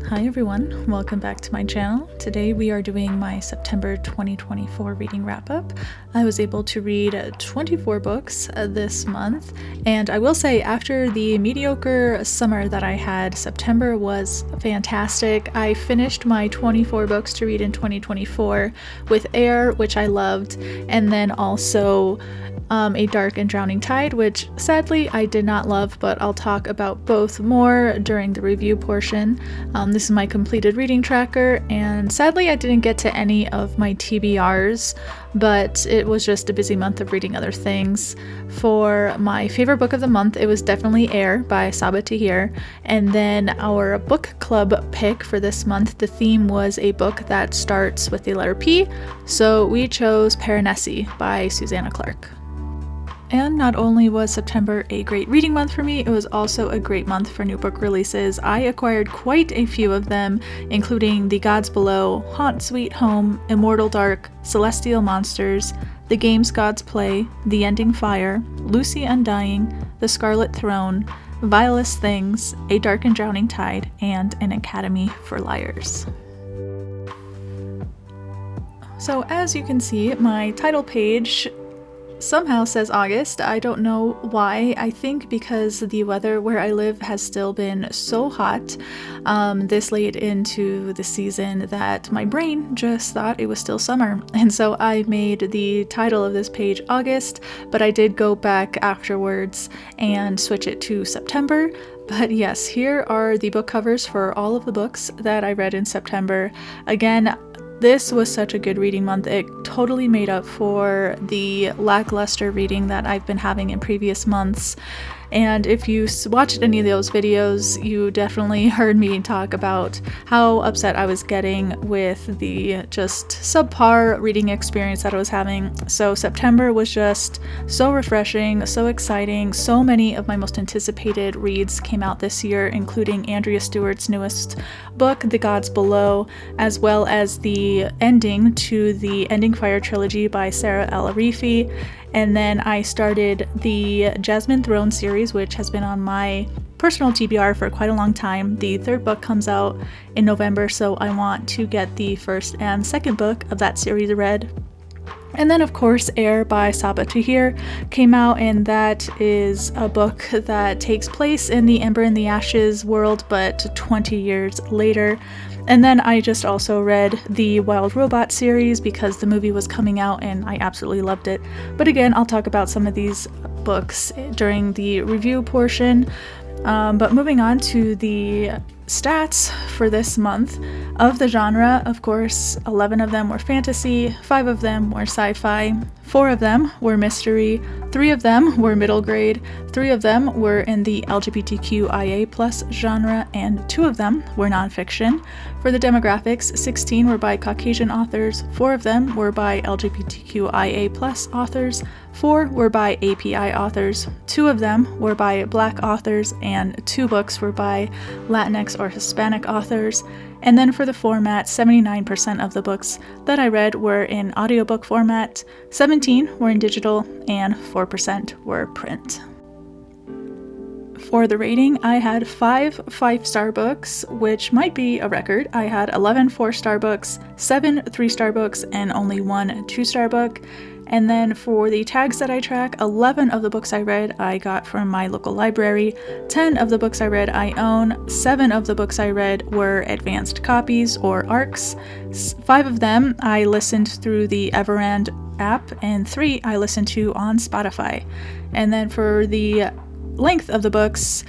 Hi everyone, welcome back to my channel. Today we are doing my September 2024 reading wrap-up. I was able to read 24 books this month, and I will say after the mediocre summer that I had, September was fantastic. I finished my 24 books to read in 2024 with Heir, which I loved, and then also A Dark and Drowning Tide, which sadly I did not love, but I'll talk about both more during the review portion. This is my completed reading tracker, and sadly I didn't get to any of my TBRs, but it was just a busy month of reading other things. For my favorite book of the month, it was definitely Heir by Saaba Tahir, and then our book club pick for this month, the theme was a book that starts with the letter P, so we chose Piranesi by Susanna Clarke. And not only was September a great reading month for me, it was also a great month for new book releases. I acquired quite a few of them, including The Gods Below, Haunt Sweet Home, Immortal Dark, Celestial Monsters, The Games Gods Play, The Ending Fire, Lucy Undying, The Scarlet Throne, Vilest Things, A Dark and Drowning Tide, and An Academy for Liars. So as you can see, my title page somehow says August. I don't know why. I think because the weather where I live has still been so hot this late into the season that my brain just thought it was still summer. And so I made the title of this page August, but I did go back afterwards and switch it to September. But yes, here are the book covers for all of the books that I read in September. Again, this was such a good reading month. It totally made up for the lackluster reading that I've been having in previous months. And if you watched any of those videos, you definitely heard me talk about how upset I was getting with the just subpar reading experience that I was having. So September was just so refreshing, so exciting. So many of my most anticipated reads came out this year, including Andrea Stewart's newest book, The Gods Below, as well as the ending to the Ending Fire trilogy by El-Arifi. And then I started the Jasmine Throne series, which has been on my personal TBR for quite a long time. The third book comes out in November, so I want to get the first and second book of that series read. And then, of course, Heir by Saaba Tahir came out, and that is a book that takes place in the Ember and the Ashes world, but 20 years later. And then I just also read the Wild Robot series because the movie was coming out and I absolutely loved it. But again, I'll talk about some of these books during the review portion. But moving on to the stats for this month. Of the genre, of course, 11 of them were fantasy, 5 of them were sci-fi, 4 of them were mystery, 3 of them were middle grade, 3 of them were in the LGBTQIA+ genre, and 2 of them were nonfiction. For the demographics, 16 were by Caucasian authors, 4 of them were by LGBTQIA+ authors, 4 were by API authors, 2 of them were by Black authors, and 2 books were by Latinx or Hispanic authors. And then for the format, 79% of the books that I read were in audiobook format, 17 were in digital, and 4% were print. For the rating, I had 5 5-star books, which might be a record. I had 11 4-star books, 7 3-star books, and only 1 2-star book. And then for the tags that I track, 11 of the books I read I got from my local library, 10 of the books I read I own, 7 of the books I read were advanced copies or ARCs, 5 of them I listened through the Everand app, and 3 I listened to on Spotify. And then for the length of the books,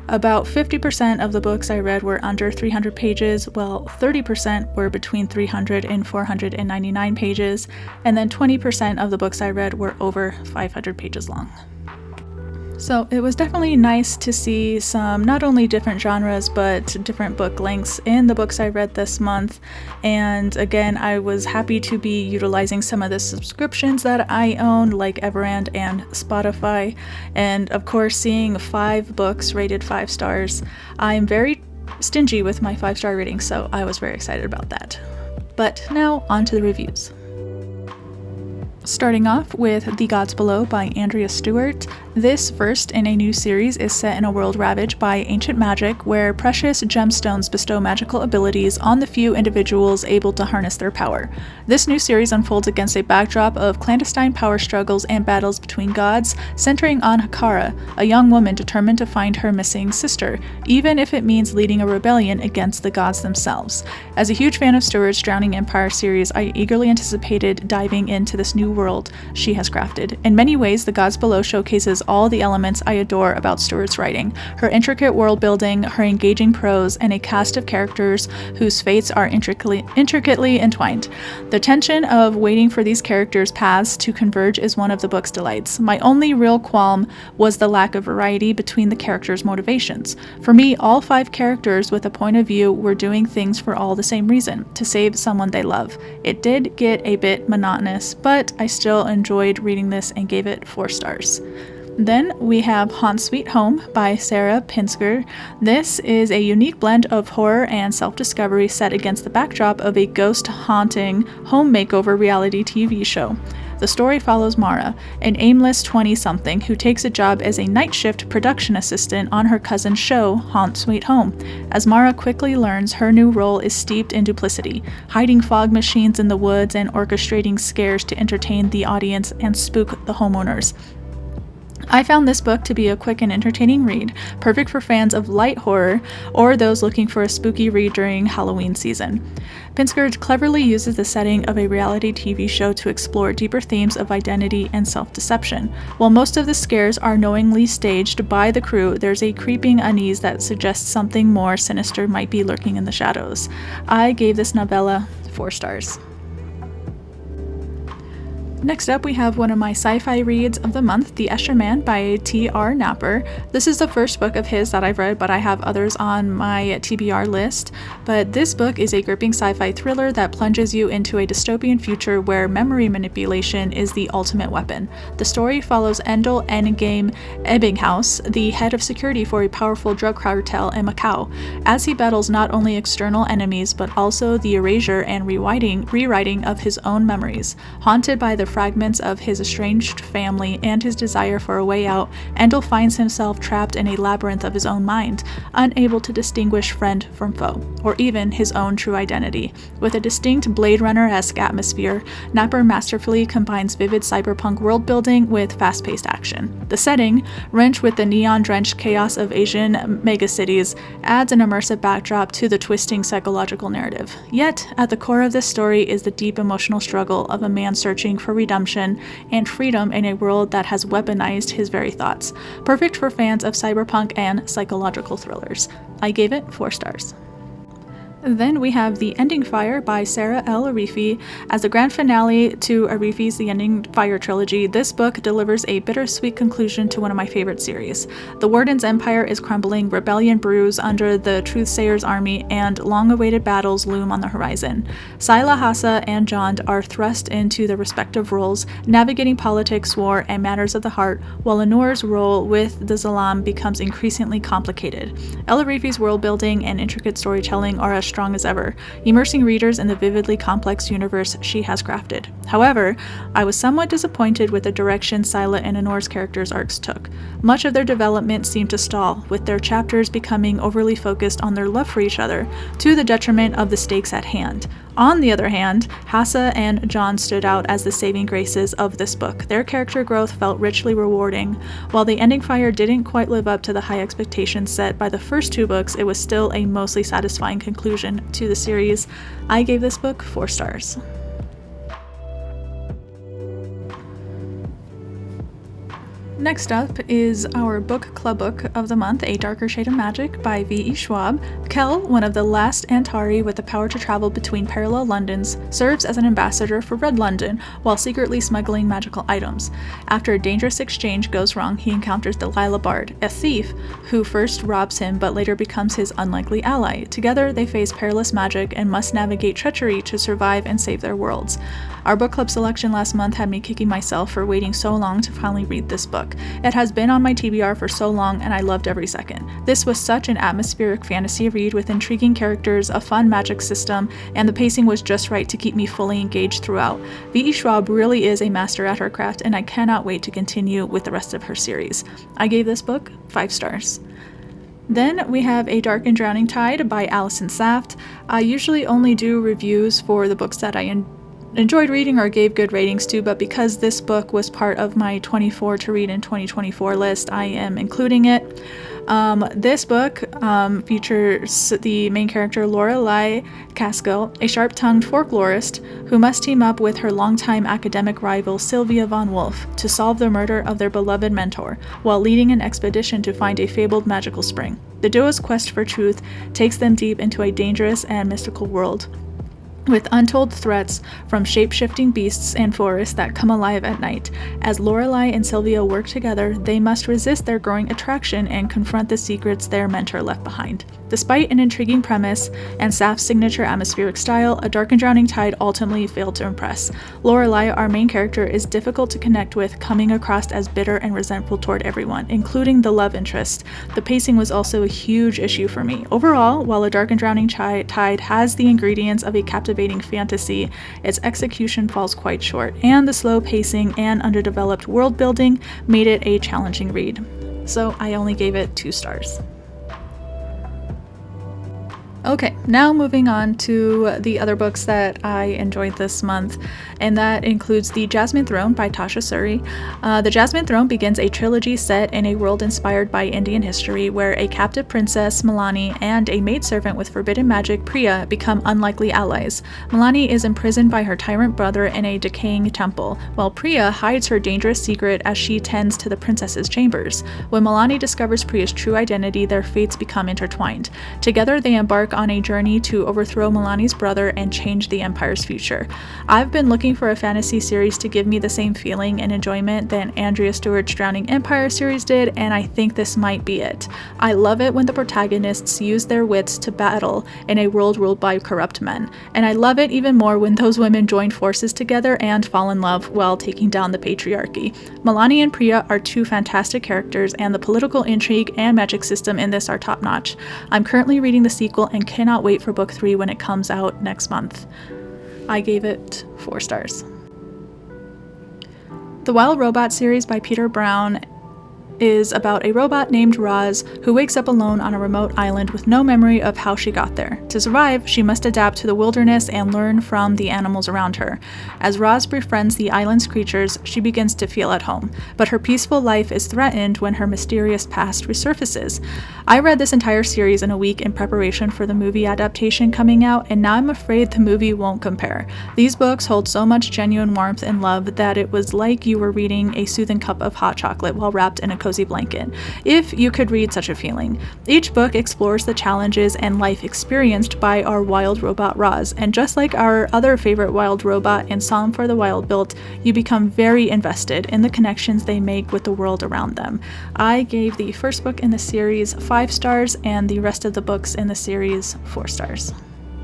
about 50% of the books I read were under 300 pages, while 30% were between 300 and 499 pages, and then 20% of the books I read were over 500 pages long. So it was definitely nice to see some not only different genres but different book lengths in the books I read this month. And again, I was happy to be utilizing some of the subscriptions that I own, like Everand and Spotify. And of course, seeing 5 books rated 5 stars, I'm very stingy with my 5-star ratings, so I was very excited about that. But now on to the reviews. Starting off with The Gods Below by Andrea Stewart. This first in a new series is set in a world ravaged by ancient magic where precious gemstones bestow magical abilities on the few individuals able to harness their power. This new series unfolds against a backdrop of clandestine power struggles and battles between gods, centering on Hakara, a young woman determined to find her missing sister, even if it means leading a rebellion against the gods themselves. As a huge fan of Stewart's Drowning Empire series, I eagerly anticipated diving into this new world she has crafted. In many ways, The Gods Below showcases all the elements I adore about Stewart's writing: her intricate world building, her engaging prose, and a cast of characters whose fates are intricately entwined. The tension of waiting for these characters' paths to converge is one of the book's delights. My only real qualm was the lack of variety between the characters' motivations. For me, all 5 characters with a point of view were doing things for all the same reason: to save someone they love. It did get a bit monotonous, but I still enjoyed reading this and gave it 4 stars. Then we have Haunt Sweet Home by Sarah Pinsker. This is a unique blend of horror and self-discovery set against the backdrop of a ghost-haunting home makeover reality TV show. The story follows Mara, an aimless 20-something who takes a job as a night shift production assistant on her cousin's show, Haunt Sweet Home. As Mara quickly learns, her new role is steeped in duplicity, hiding fog machines in the woods and orchestrating scares to entertain the audience and spook the homeowners. I found this book to be a quick and entertaining read, perfect for fans of light horror or those looking for a spooky read during Halloween season. Pinsker cleverly uses the setting of a reality TV show to explore deeper themes of identity and self-deception. While most of the scares are knowingly staged by the crew, there's a creeping unease that suggests something more sinister might be lurking in the shadows. I gave this novella 4 stars. Next up, we have one of my sci-fi reads of the month, The Escher Man by T.R. Napper. This is the first book of his that I've read, but I have others on my TBR list. But this book is a gripping sci-fi thriller that plunges you into a dystopian future where memory manipulation is the ultimate weapon. The story follows Endel Endgame Ebbinghaus, the head of security for a powerful drug cartel in Macau, as he battles not only external enemies but also the erasure and rewriting of his own memories. Haunted by the fragments of his estranged family and his desire for a way out, Endel finds himself trapped in a labyrinth of his own mind, unable to distinguish friend from foe, or even his own true identity. With a distinct Blade Runner-esque atmosphere, Napper masterfully combines vivid cyberpunk world-building with fast-paced action. The setting, wrenched with the neon-drenched chaos of Asian megacities, adds an immersive backdrop to the twisting psychological narrative. Yet, at the core of this story is the deep emotional struggle of a man searching for redemption and freedom in a world that has weaponized his very thoughts. Perfect for fans of cyberpunk and psychological thrillers. I gave it 4 stars. Then we have The Ending Fire by Sarah El-Arifi. As the grand finale to Arifi's The Ending Fire trilogy, this book delivers a bittersweet conclusion to one of my favorite series. The Warden's empire is crumbling, rebellion brews under the Truthsayer's army, and long-awaited battles loom on the horizon. Sila, Hafsah, and Jand are thrust into their respective roles, navigating politics, war, and matters of the heart, while Anor's role with the Zalam becomes increasingly complicated. El-Arifi's world-building and intricate storytelling are as strong as ever, immersing readers in the vividly complex universe she has crafted. However, I was somewhat disappointed with the direction Sila and Anor's characters' arcs took. Much of their development seemed to stall, with their chapters becoming overly focused on their love for each other, to the detriment of the stakes at hand. On the other hand, Hafsah and John stood out as the saving graces of this book. Their character growth felt richly rewarding. While The Ending Fire didn't quite live up to the high expectations set by the first 2 books, it was still a mostly satisfying conclusion to the series. I gave this book 4 stars. Next up is our book club book of the month, A Darker Shade of Magic by V.E. Schwab. Kel, one of the last Antari with the power to travel between parallel Londons, serves as an ambassador for Red London while secretly smuggling magical items. After a dangerous exchange goes wrong, he encounters Delilah Bard, a thief who first robs him but later becomes his unlikely ally. Together, they face perilous magic and must navigate treachery to survive and save their worlds. Our book club selection last month had me kicking myself for waiting so long to finally read this book. book. It has been on my TBR for so long and I loved every second. This was such an atmospheric fantasy read with intriguing characters, a fun magic system, and the pacing was just right to keep me fully engaged throughout. V.E. Schwab really is a master at her craft and I cannot wait to continue with the rest of her series. I gave this book 5 stars. Then we have A Dark and Drowning Tide by Alison Saft. I usually only do reviews for the books that I enjoyed reading or gave good ratings to, but because this book was part of my 24 to read in 2024 list, I am including it. This book features the main character Lorelei Caskill, a sharp-tongued folklorist who must team up with her longtime academic rival Sylvia von Wolf to solve the murder of their beloved mentor, while leading an expedition to find a fabled magical spring. The duo's quest for truth takes them deep into a dangerous and mystical world, with untold threats from shape-shifting beasts and forests that come alive at night. As Lorelei and Sylvia work together, they must resist their growing attraction and confront the secrets their mentor left behind. Despite an intriguing premise and Saft's signature atmospheric style, A Dark and Drowning Tide ultimately failed to impress. Lorelei, our main character, is difficult to connect with, coming across as bitter and resentful toward everyone, including the love interest. The pacing was also a huge issue for me. Overall, while A Dark and Drowning Tide has the ingredients of a captivating fantasy, its execution falls quite short, and the slow pacing and underdeveloped world building made it a challenging read. So I only gave it 2 stars. Okay, now moving on to the other books that I enjoyed this month, and that includes The Jasmine Throne by Tasha Suri. The Jasmine Throne begins a trilogy set in a world inspired by Indian history, where a captive princess, Milani, and a maidservant with forbidden magic, Priya, become unlikely allies. Milani is imprisoned by her tyrant brother in a decaying temple, while Priya hides her dangerous secret as she tends to the princess's chambers. When Milani discovers Priya's true identity, their fates become intertwined. Together, they embark on a journey to overthrow Milani's brother and change the Empire's future. I've been looking for a fantasy series to give me the same feeling and enjoyment than Andrea Stewart's Drowning Empire series did, and I think this might be it. I love it when the protagonists use their wits to battle in a world ruled by corrupt men, and I love it even more when those women join forces together and fall in love while taking down the patriarchy. Milani and Priya are 2 fantastic characters, and the political intrigue and magic system in this are top-notch. I'm currently reading the sequel and cannot wait for book 3 when it comes out next month. I gave it 4 stars. The Wild Robot series by Peter Brown is about a robot named Roz who wakes up alone on a remote island with no memory of how she got there. To survive, she must adapt to the wilderness and learn from the animals around her. As Roz befriends the island's creatures, she begins to feel at home, but her peaceful life is threatened when her mysterious past resurfaces. I read this entire series in a week in preparation for the movie adaptation coming out, and now I'm afraid the movie won't compare. These books hold so much genuine warmth and love that it was like you were reading a soothing cup of hot chocolate while wrapped in a cozy blanket, if you could read such a feeling. Each book explores the challenges and life experienced by our wild robot Roz, and just like our other favorite wild robot in Song for the Wild built, you become very invested in the connections they make with the world around them. I gave the first book in the series 5 stars and the rest of the books in the series 4 stars.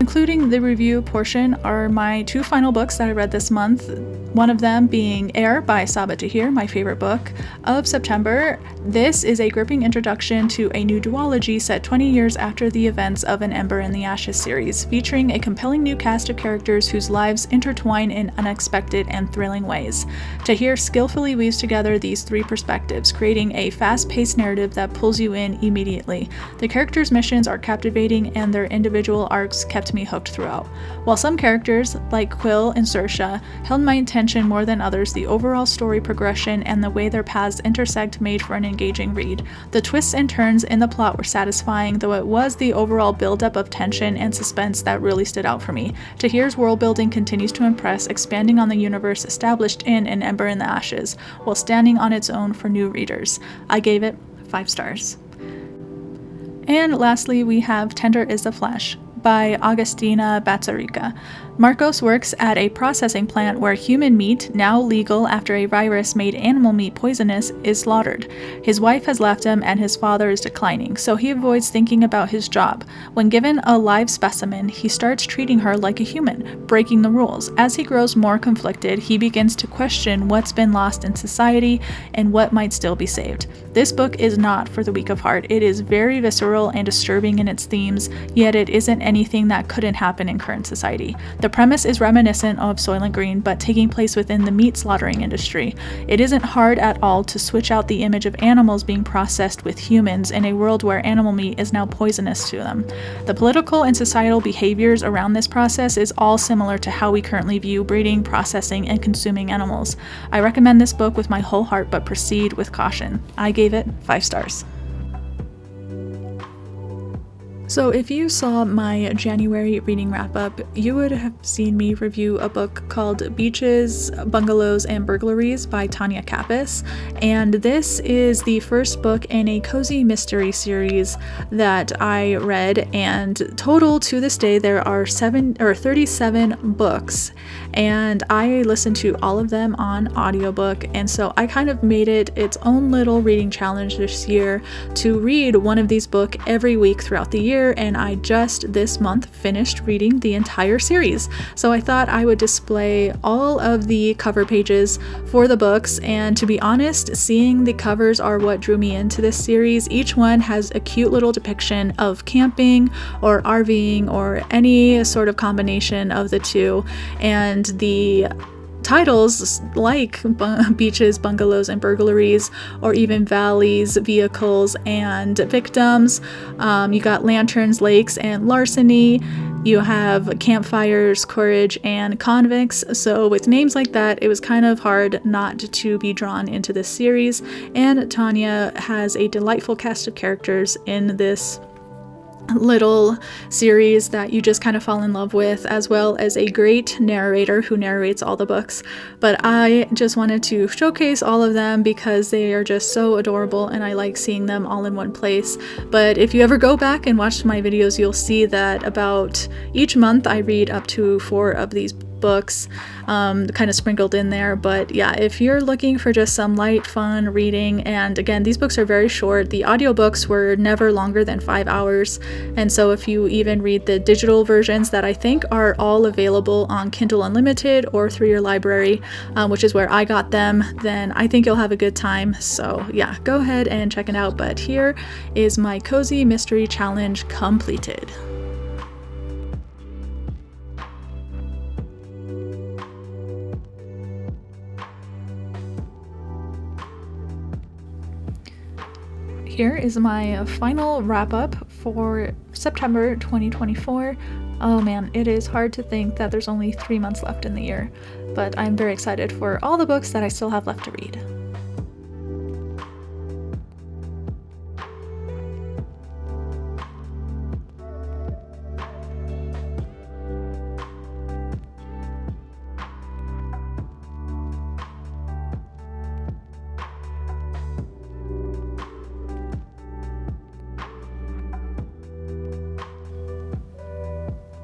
Including the review portion are my 2 final books that I read this month, one of them being Heir by Saaba Tahir, my favorite book of September. This is a gripping introduction to a new duology set 20 years after the events of An Ember in the Ashes series, featuring a compelling new cast of characters whose lives intertwine in unexpected and thrilling ways. Tahir skillfully weaves together these 3 perspectives, creating a fast-paced narrative that pulls you in immediately. The characters' missions are captivating and their individual arcs kept me hooked throughout. While some characters, like Quill and Saoirse, held my attention more than others, the overall story progression and the way their paths intersect made for an engaging read. The twists and turns in the plot were satisfying, though it was the overall buildup of tension and suspense that really stood out for me. Tahir's world building continues to impress, expanding on the universe established in An Ember in the Ashes, while standing on its own for new readers. I gave it 5 stars. And lastly, we have Tender is the Flesh by Agustina Bazzarica. Marcos works at a processing plant where human meat, now legal after a virus made animal meat poisonous, is slaughtered. His wife has left him and his father is declining, so he avoids thinking about his job. When given a live specimen, he starts treating her like a human, breaking the rules. As he grows more conflicted, he begins to question what's been lost in society and what might still be saved. This book is not for the weak of heart. It is very visceral and disturbing in its themes, yet it isn't anything that couldn't happen in current society. The premise is reminiscent of Soylent Green, but taking place within the meat slaughtering industry. It isn't hard at all to switch out the image of animals being processed with humans in a world where animal meat is now poisonous to them. The political and societal behaviors around this process is all similar to how we currently view breeding, processing, and consuming animals. I recommend this book with my whole heart, but proceed with caution. I gave it 5 stars. So if you saw my January reading wrap-up, you would have seen me review a book called Beaches, Bungalows, and Burglaries by Tanya Kappas, and this is the first book in a cozy mystery series that I read, and total to this day there are 37 books, and I listened to all of them on audiobook, and so I kind of made it its own little reading challenge this year to read one of these books every week throughout the year, and I just this month finished reading the entire series. So I thought I would display all of the cover pages for the books, and to be honest, seeing the covers are what drew me into this series. Each one has a cute little depiction of camping or RVing or any sort of combination of the two, and the titles like Beaches, Bungalows, and Burglaries, or even Valleys, Vehicles, and Victims. You got Lanterns, Lakes, and Larceny. You have Campfires, Courage, and Convicts. So with names like that, it was kind of hard not to be drawn into this series. And Tanya has a delightful cast of characters in this little series that you just kind of fall in love with, as well as a great narrator who narrates all the books. But I just wanted to showcase all of them because they are just so adorable and I like seeing them all in one place. But if you ever go back and watch my videos, you'll see that about each month I read up to 4 of these books, kind of sprinkled in there. But yeah, if you're looking for just some light, fun reading, and again, these books are very short. The audiobooks were never longer than 5 hours, and so if you even read the digital versions that I think are all available on Kindle Unlimited or through your library, which is where I got them, then I think you'll have a good time. So yeah, go ahead and check it out. But here is my cozy mystery challenge completed. Here is my final wrap-up for September 2024. Oh man, it is hard to think that there's only 3 months left in the year, but I'm very excited for all the books that I still have left to read.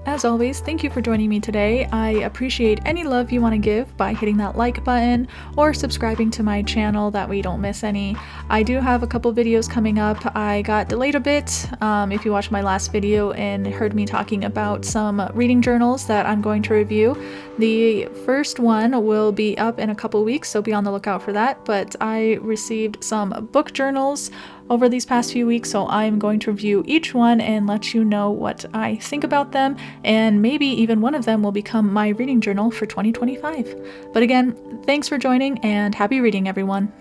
As always, thank you for joining me today. I appreciate any love you want to give by hitting that like button or subscribing to my channel, that way you don't miss any. I do have a couple videos coming up. I got delayed a bit. If you watched my last video and heard me talking about some reading journals that I'm going to review, the first one will be up in a couple weeks, so be on the lookout for that. But I received some book journals over these past few weeks, so I'm going to review each one and let you know what I think about them, and maybe even one of them will become my reading journal for 2025. But again, thanks for joining and happy reading, everyone.